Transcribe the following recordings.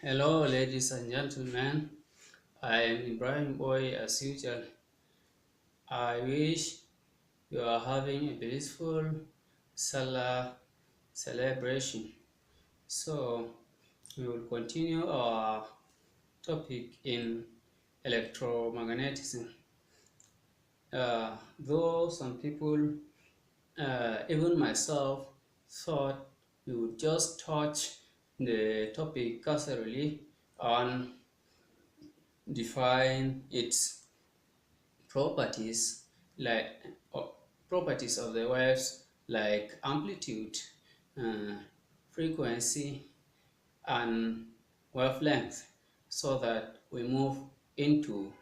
Hello, ladies and gentlemen. I am Ibrahim Boy as usual. I wish you are having a blissful Salah celebration. So, we will continue our topic in electromagnetism. Though some people, even myself, thought we would just touch the topic casually and define its properties like uh, properties of the waves like amplitude, uh, frequency, and wavelength, so that we move into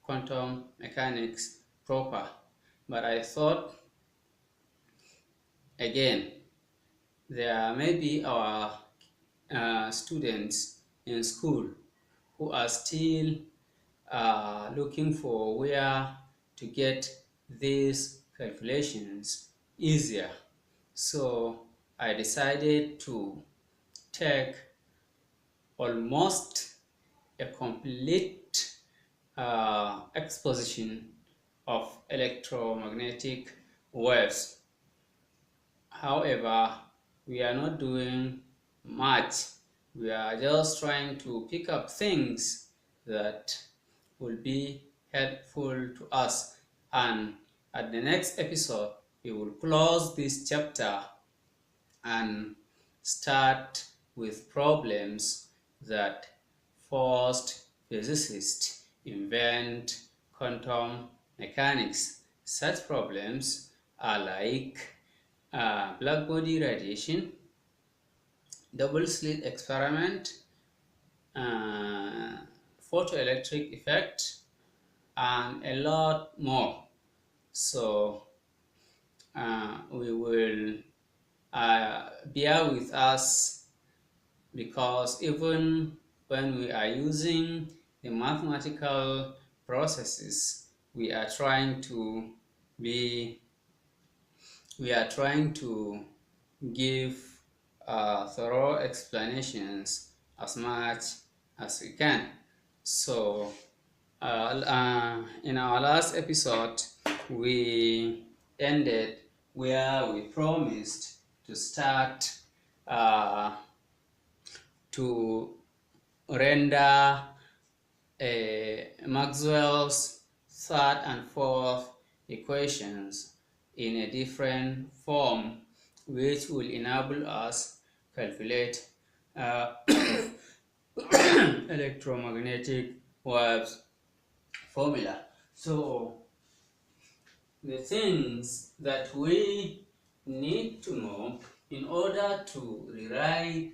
quantum mechanics proper. But I thought again there may be our students in school who are still looking for where to get these calculations easier. So I decided to take almost a complete exposition of electromagnetic waves. However, we are not doing much. We are just trying to pick up things that will be helpful to us. And at the next episode, we will close this chapter and start with problems that forced physicists invent quantum mechanics. Such problems are like black body radiation, double slit experiment, uh, photoelectric effect, and a lot more. So we will bear with us, because even when we are using the mathematical processes, we are trying to be we are trying to give thorough explanations as much as we can. So in our last episode, we ended where we promised to start uh, to render Maxwell's third and fourth equations in a different form, which will enable us calculate uh, electromagnetic waves formula. So the things that we need to know in order to rewrite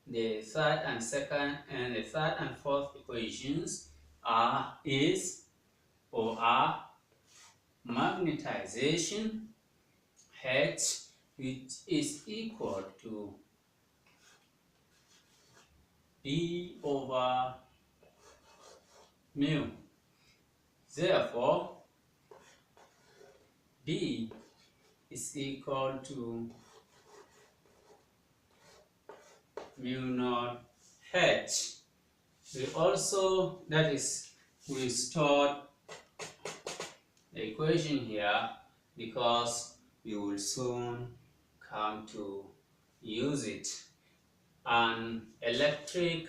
the third and fourth equations are magnetization H, which is equal to B over mu. Therefore, B is equal to mu naught H. We stored the equation here because we will soon come to use it. An electric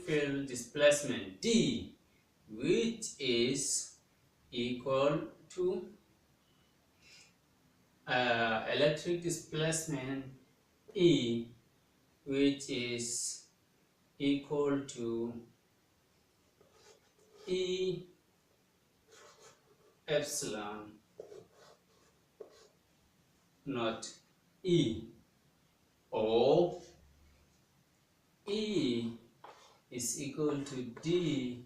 field displacement D, which is equal to electric displacement E, which is equal to E epsilon not E, or E is equal to D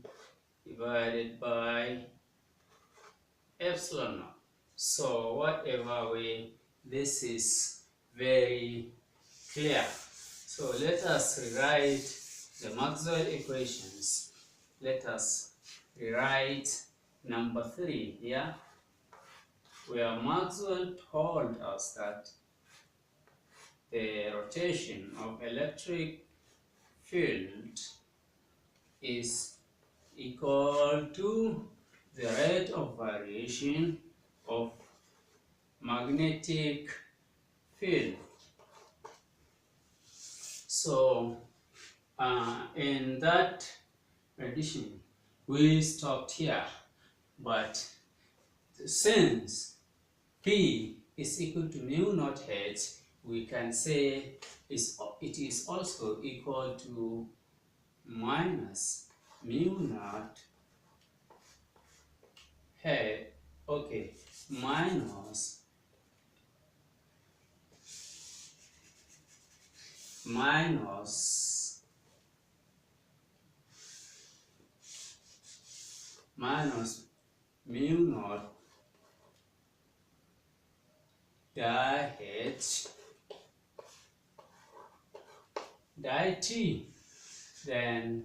divided by epsilon naught. So whatever way, this is very clear. So let us rewrite the Maxwell equations. Let us rewrite number 3 here, where Maxwell told us that the rotation of electric field is equal to the rate of variation of magnetic field. So in that addition we stopped here, but since P is equal to mu naught h, we can say it is also equal to minus mu naught h, okay, minus mu naught h t. Then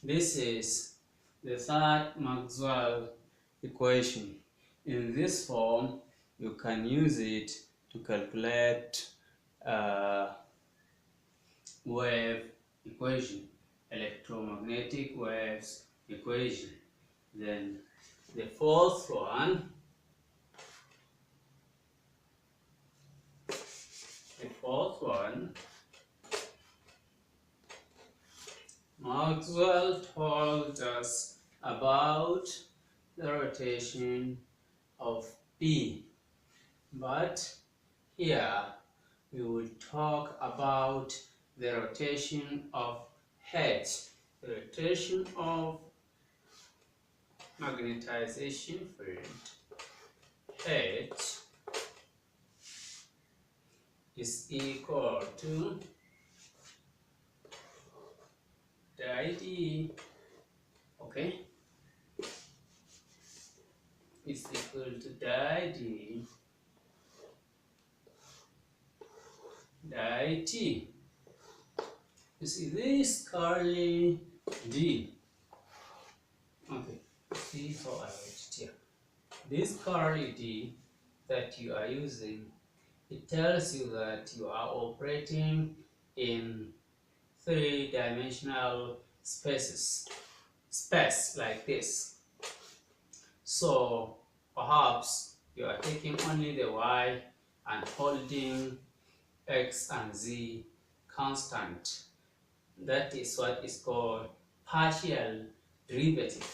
this is the third Maxwell equation. In this form, you can use it to calculate wave equation, electromagnetic waves equation. Then the fourth one, Maxwell told us about the rotation of P, but here we will talk about the rotation of H, the rotation of magnetization field. H is equal to d, okay, is equal to d t. You see this curly d, okay, see how I write it here. This curly d that you are using, it tells you that you are operating in three-dimensional space like this. So perhaps you are taking only the y and holding x and z constant. That is what is called partial derivative.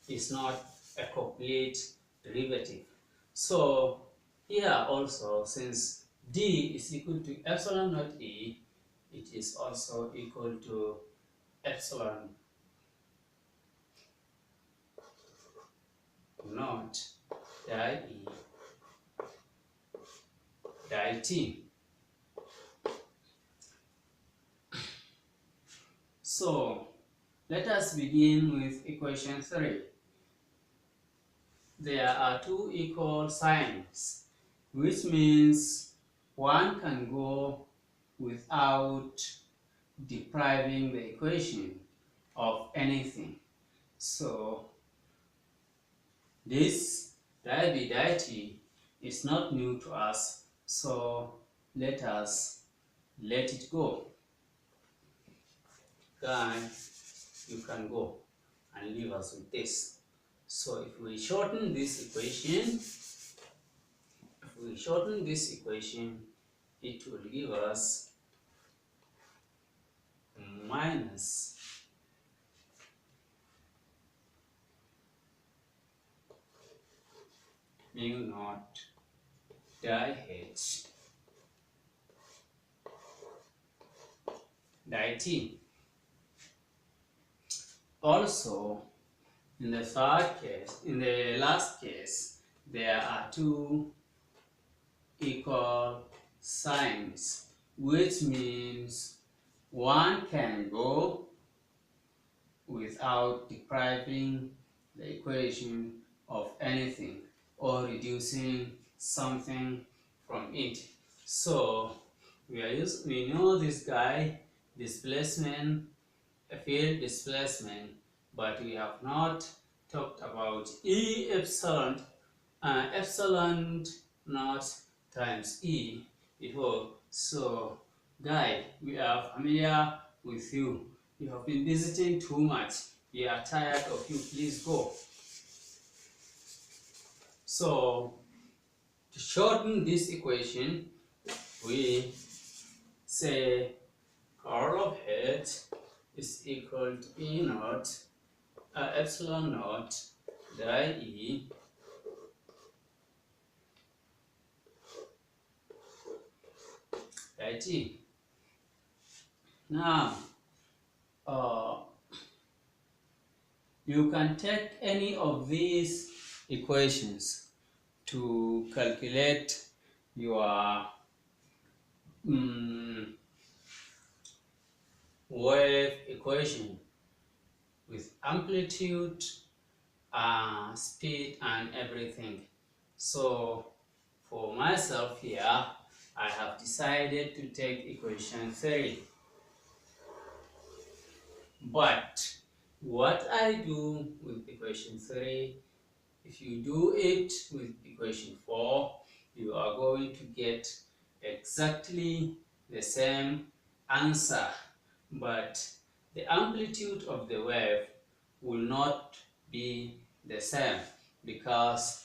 It's not a complete derivative. So here also, since d is equal to epsilon naught e, it is also equal to epsilon naught e t. So let us begin with equation 3. There are two equal signs, which means one can go without depriving the equation of anything. So this d dt is not new to us, so let us let it go. Then you can go and leave us with this. So if we shorten this equation, it will give us minus mu naught h dt. Also, in the last case, there are two equal signs, which means one can go without depriving the equation of anything or reducing something from it. So we know this guy, displacement, a field displacement, but we have not talked about epsilon naught times E, before. So, guy, we are familiar with you. You have been visiting too much. We are tired of you. Please go. So, to shorten this equation, we say curl of h is equal to E naught epsilon naught di E by T. Now, you can take any of these equations to calculate your wave equation with amplitude, speed, and everything. So for myself here, I have decided to take equation 3. But what I do with equation 3, if you do it with equation 4, you are going to get exactly the same answer, but the amplitude of the wave will not be the same because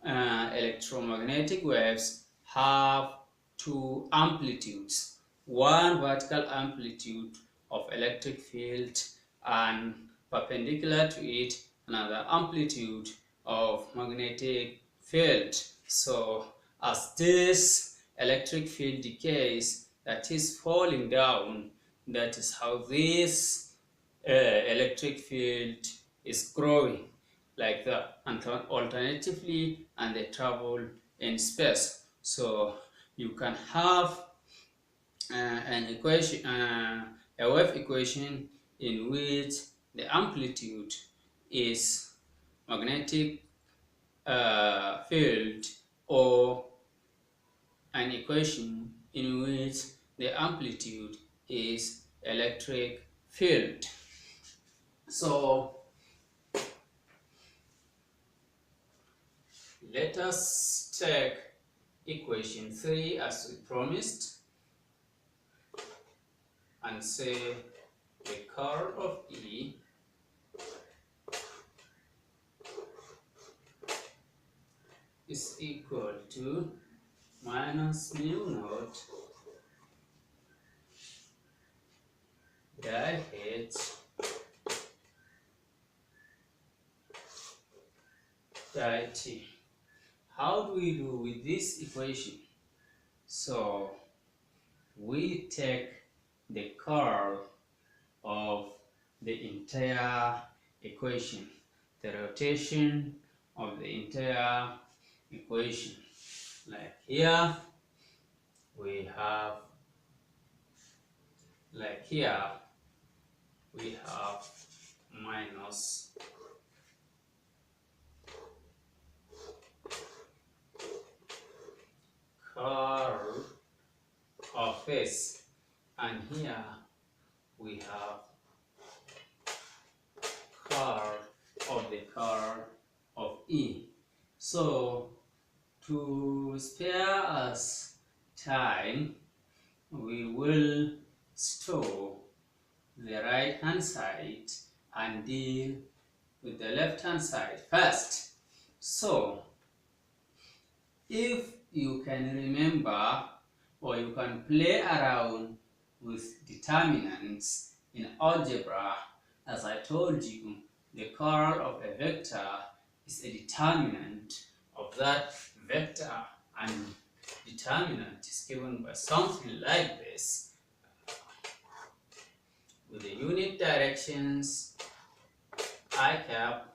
electromagnetic waves have two amplitudes. One vertical amplitude of electric field and perpendicular to it another amplitude of magnetic field. So as this electric field decays, that is falling down, that is how this electric field is growing like that, and alternatively, and they travel in space. So you can have an equation, a wave equation in which the amplitude is magnetic field, or an equation in which the amplitude is electric field. So let us take equation 3 as we promised and say the curl of E is equal to minus mu naught di H di T. How do we do with this equation? So we take the curl of the entire equation, the rotation of the entire equation. Like here we have, minus curl of S, and here we have curl of the curl of E. So to spare us time, we will store the right hand side and deal with the left hand side first. So if you can remember, or you can play around with determinants in algebra, as I told you, the curl of a vector is a determinant of that vector, and determinant is given by something like this, with the unit directions I cap,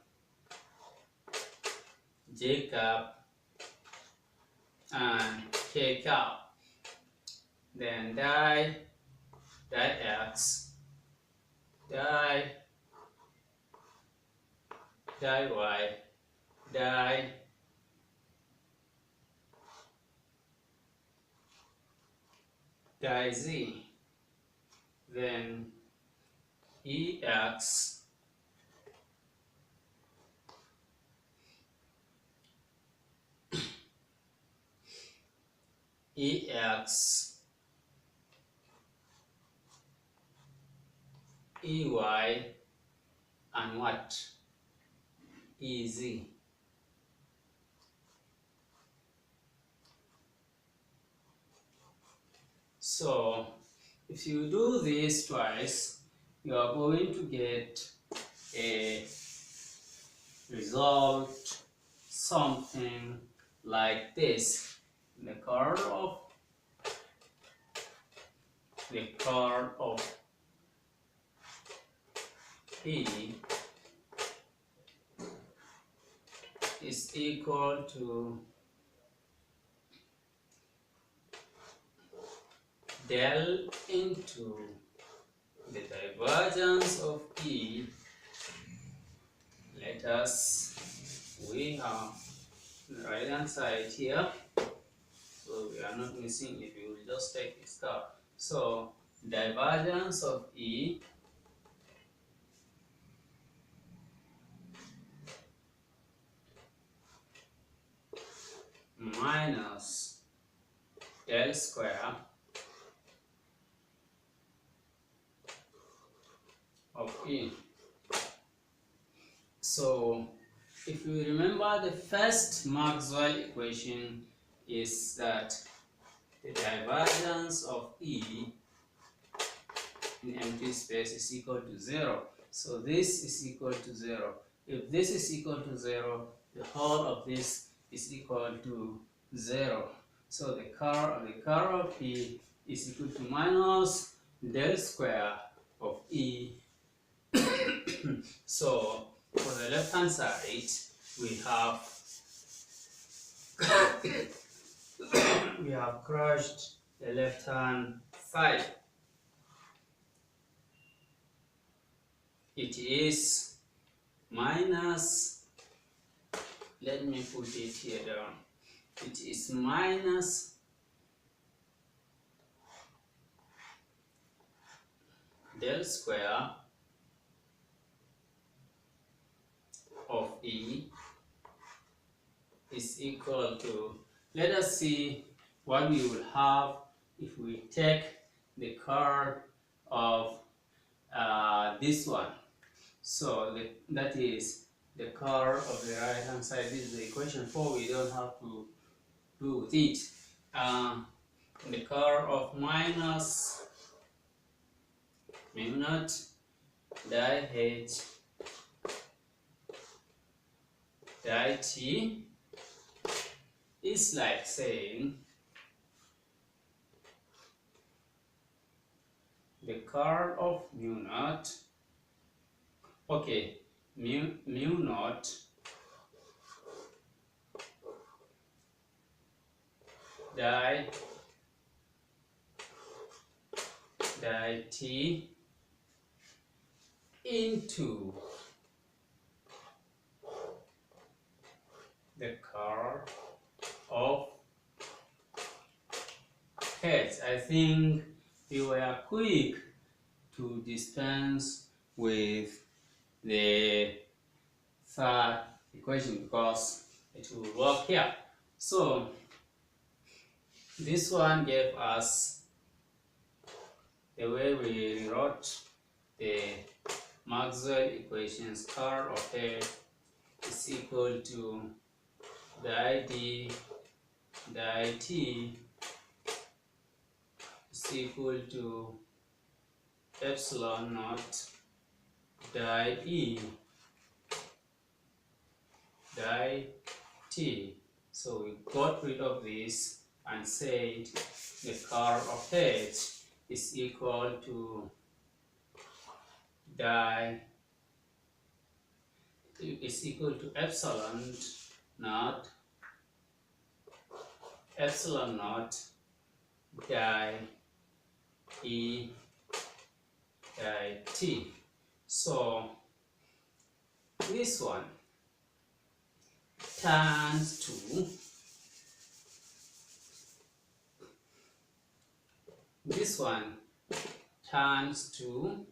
j cap, and k cap. Then di x, di y, di z, then ex, EX, EY, and what? EZ. So if you do this twice, you are going to get a result something like this. The curl of P is equal to del into the divergence of E. We have the right hand side here, so we are not missing it. We will just take this curve. So divergence of E minus del square of E. So if you remember, the first Maxwell equation is that the divergence of E in empty space is equal to 0. So this is equal to 0. If this is equal to 0, the whole of this is equal to 0. So the curl of E is equal to minus del square of E. So for the left hand side, we have we have crushed the left hand side. It is minus, let me put it here down. It is minus del square of E is equal to, let us see what we will have if we take the curl of this one. So that is the curl of the right hand side. This is the equation 4. We don't have to do with it. The curl of minus mu naught di H di T is like saying the curl of mu naught, okay, mu naught di T into the curl of H. I think you were quick to dispense with the third equation because it will work here. So this one gave us the way we rewrote the Maxwell equations. Curl of H is equal to di D di T is equal to epsilon naught di E di T. So we got rid of this and said the curl of H is equal to epsilon naught di E di T. So this one turns to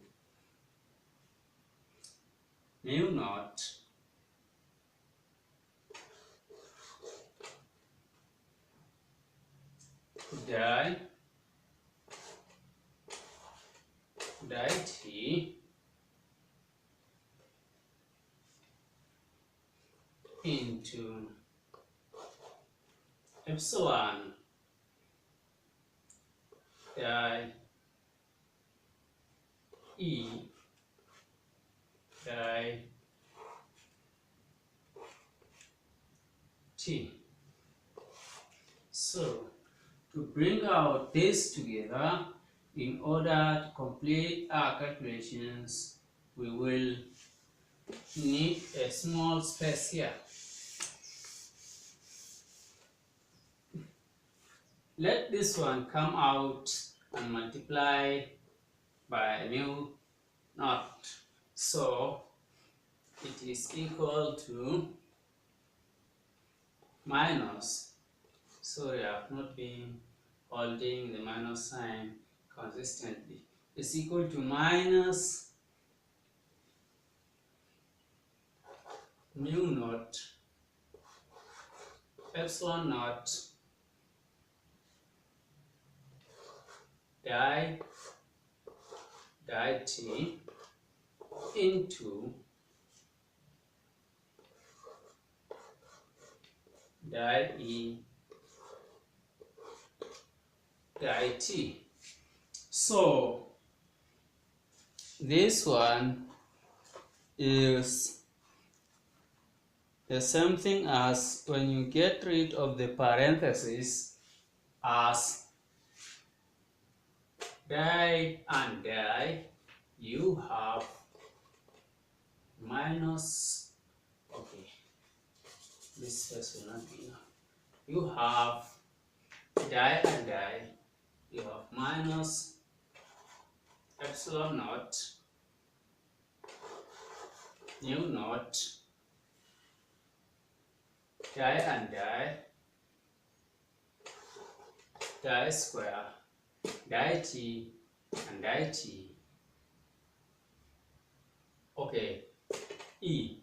mu naught di t into epsilon di e di t. So to bring out this together, in order to complete our calculations, we will need a small space here. Let this one come out and multiply by mu naught. So it is equal to minus, sorry, I have not been holding the minus sign consistently. It's equal to minus mu naught epsilon naught di t into di e di t. So this one is the same thing as when you get rid of the parentheses as di and di, you have minus, okay, this space will not be enough. You have di and di, you have minus epsilon naught mu naught di and di square di t and di t. Okay, e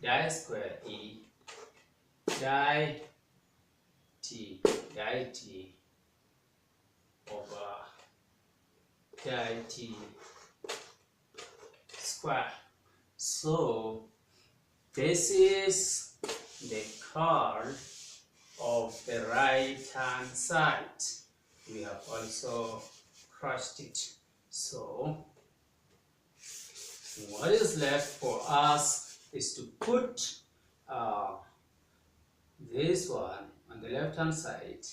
di square e di t over di t square. So this is the curl of the right hand side. We have also crushed it. So what is left for us is to put this one on the left hand side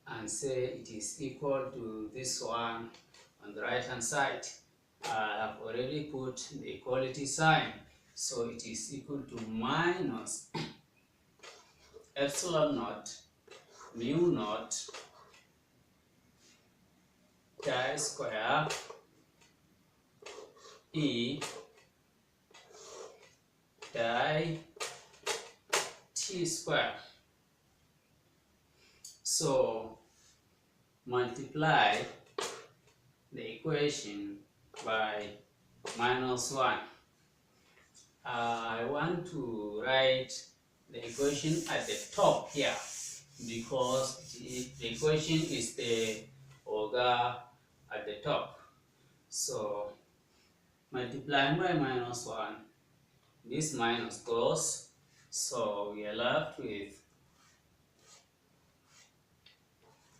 and say it is equal to this one on the right hand side. I have already put the equality sign, so it is equal to minus epsilon naught mu naught di square e di t square. So multiply the equation by minus 1. I want to write the equation at the top here because the equation is the omega at the top. So multiplying by minus 1, this minus goes, so we are left with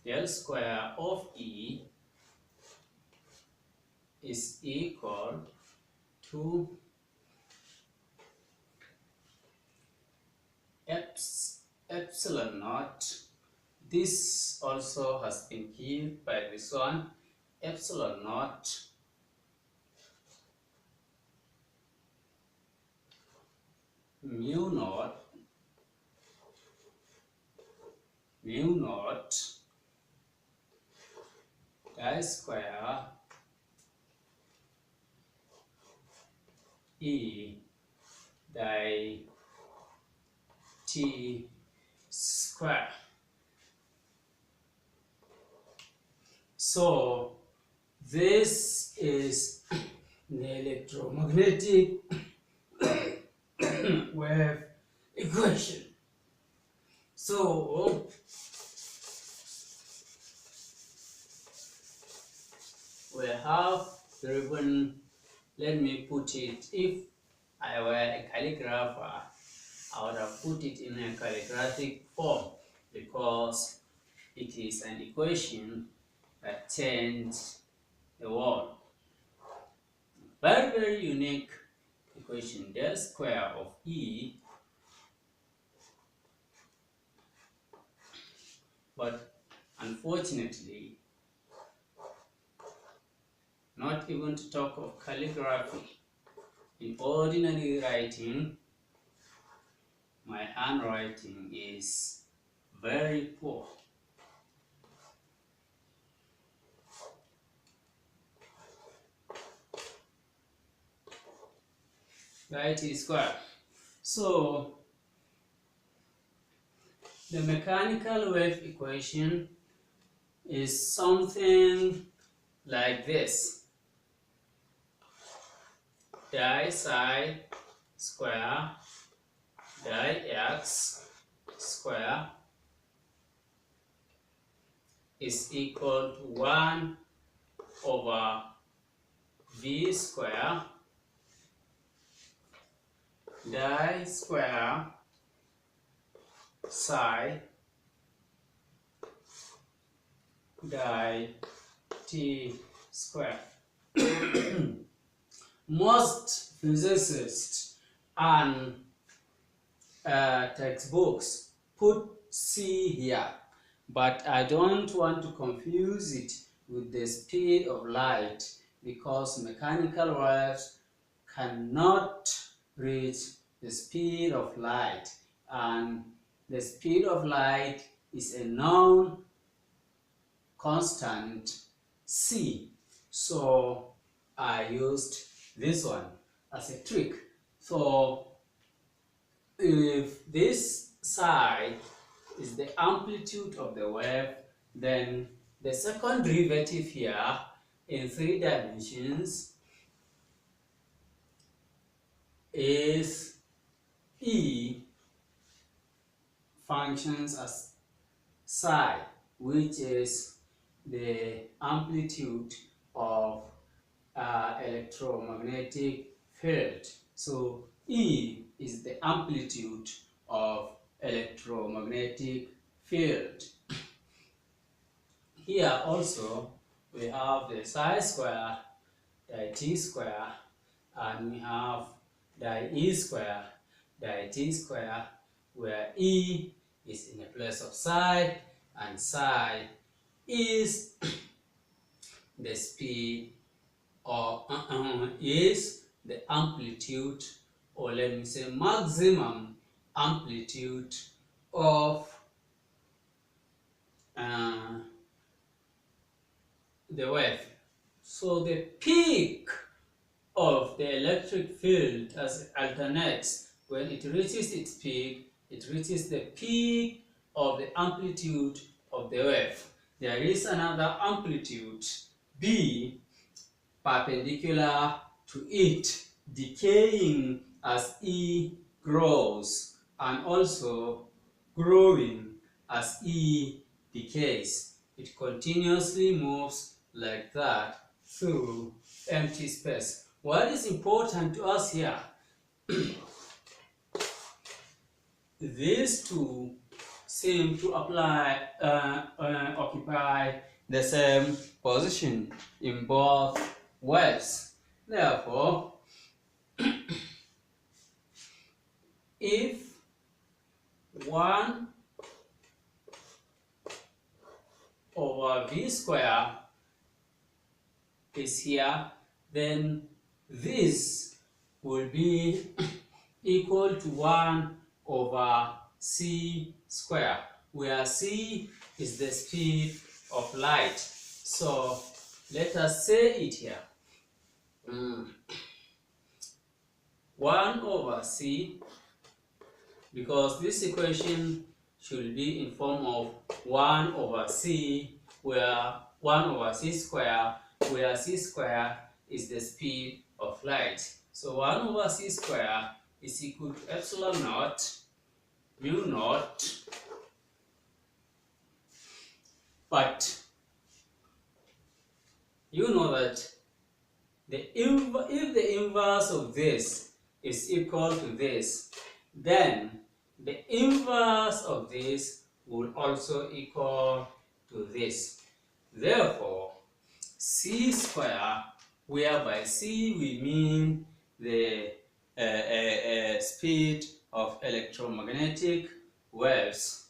del square of E is equal to epsilon naught. This also has been killed by this one, epsilon naught mu naught di square e di t square. So this is the electromagnetic wave equation. So we have driven, let me put it, if I were a calligrapher, I would have put it in a calligraphic form because it is an equation that changes the world. Very, very unique equation. Del square of E, but unfortunately, not even to talk of calligraphy. In ordinary writing, my handwriting is very poor. Right is square. So the mechanical wave equation is something like this. Di psi square di x square is equal to 1 over v square di square psi di t square. Most physicists and textbooks put c here, but I don't want to confuse it with the speed of light because mechanical waves cannot reach the speed of light, and the speed of light is a known constant c. So I used this one as a trick. So if this psi is the amplitude of the wave, then the second derivative here in 3 dimensions is E functions as psi, which is the amplitude of electromagnetic field. So E is the amplitude of electromagnetic field. Here also we have the psi square di t square, and we have di E square di t square, where E is in the place of psi and psi is the speed or is the amplitude, or let me say maximum amplitude of the wave. So the peak of the electric field as it alternates, when it reaches its peak, it reaches the peak of the amplitude of the wave. There is another amplitude B perpendicular to it, decaying as E grows and also growing as E decays. It continuously moves like that through empty space. What is important to us here? These two seem to occupy the same position in both waves. Therefore, if 1 over v square is here, then this will be equal to 1 over c square, where c is the speed of light. So let us say it here. 1 over c, because this equation should be in form of 1 over c, where 1 over c square, where c square is the speed of light. So 1 over c square is equal to epsilon naught mu naught But you know that if the inverse of this is equal to this, then the inverse of this will also equal to this. Therefore, c square, whereby c we mean the speed of electromagnetic waves,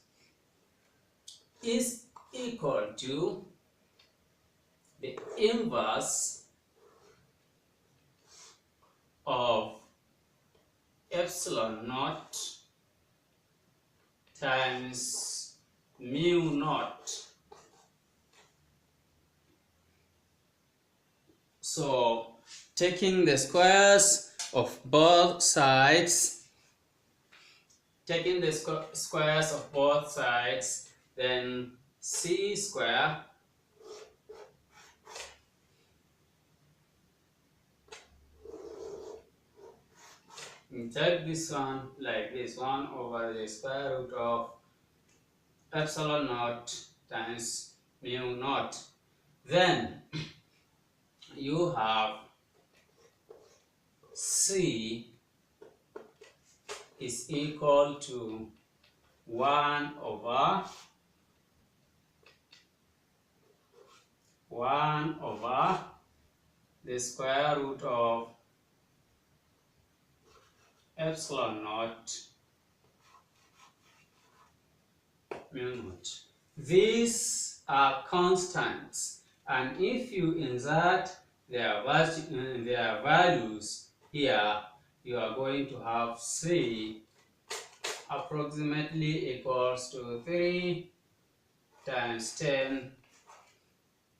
is equal to the inverse of epsilon naught times mu naught. So taking the squares of both sides, then c square take this one like this, 1 over the square root of epsilon naught times mu naught. Then you have c is equal to 1 over the square root of epsilon naught mu naught. These are constants, and if you insert their values here, you are going to have c approximately equals to 3 times 10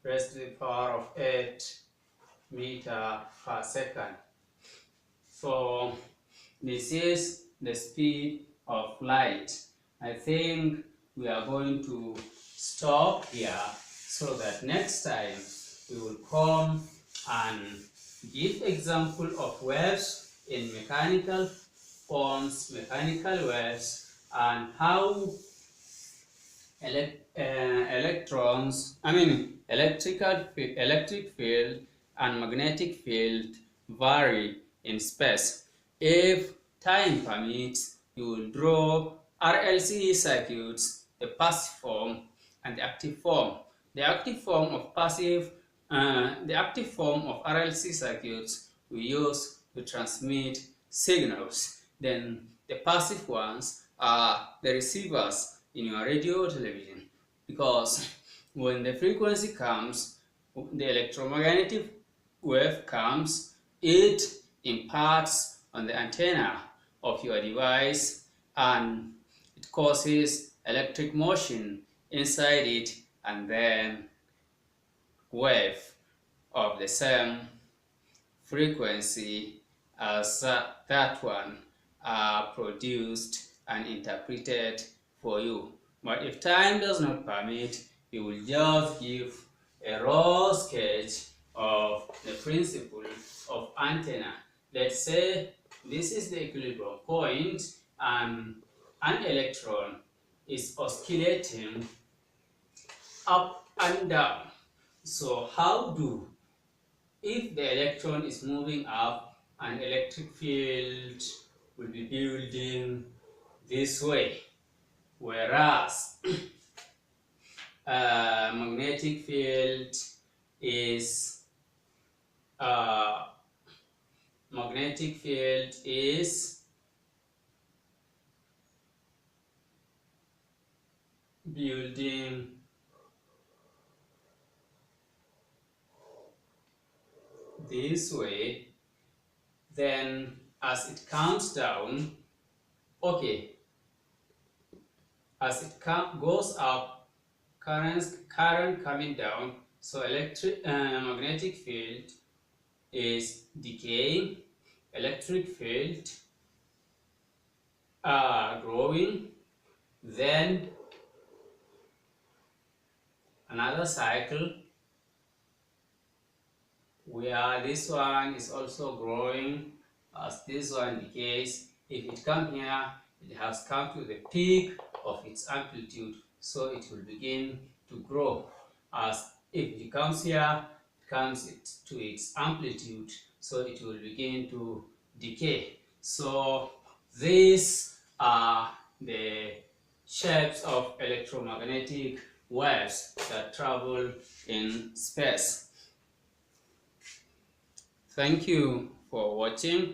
raised to the power of 8 meter per second. So this is the speed of light. I think we are going to stop here so that next time we will come and give example of waves in mechanical forms, mechanical waves, and how electric field and magnetic field vary in space. If time permits, you will draw RLC circuits, the passive form and the active form. The active form of RLC circuits we use to transmit signals. Then the passive ones are the receivers in your radio or television, because when the frequency comes, the electromagnetic wave comes, it imparts on the antenna of your device and it causes electric motion inside it, and then wave of the same frequency as that one are produced and interpreted for you. But if time does not permit, you will just give a raw sketch of the principle of antenna. Let's say this is the equilibrium point and an electron is oscillating up and down. So if the electron is moving up, an electric field will be building this way, whereas magnetic field is building this way. Then as it comes down, as it goes up, current coming down, so magnetic field is decaying, electric field growing. Then another cycle where this one is also growing as this one decays. If it comes here, it has come to the peak of its amplitude, so it will begin to grow. As if it comes here, it comes to its amplitude, so it will begin to decay. So these are the shapes of electromagnetic waves that travel in space. Thank you for watching,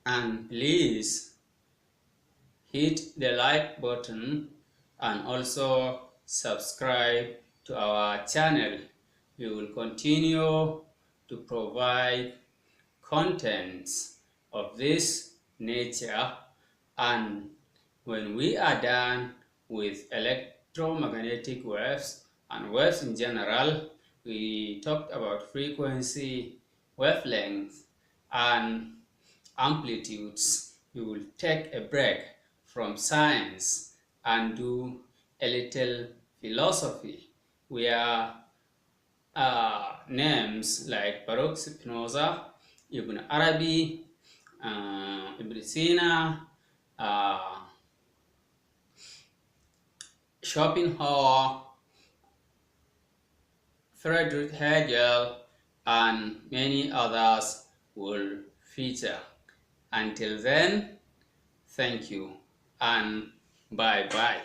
and please hit the like button and also subscribe to our channel. We will continue to provide contents of this nature, and when we are done with electromagnetic waves and waves in general, we talked about frequency, wavelength, and amplitudes. We will take a break from science and do a little philosophy, where names like Baruch Spinoza, Ibn Arabi, Ibn Sina, Schopenhauer, Friedrich Hegel, and many others will feature. Until then, thank you and bye-bye.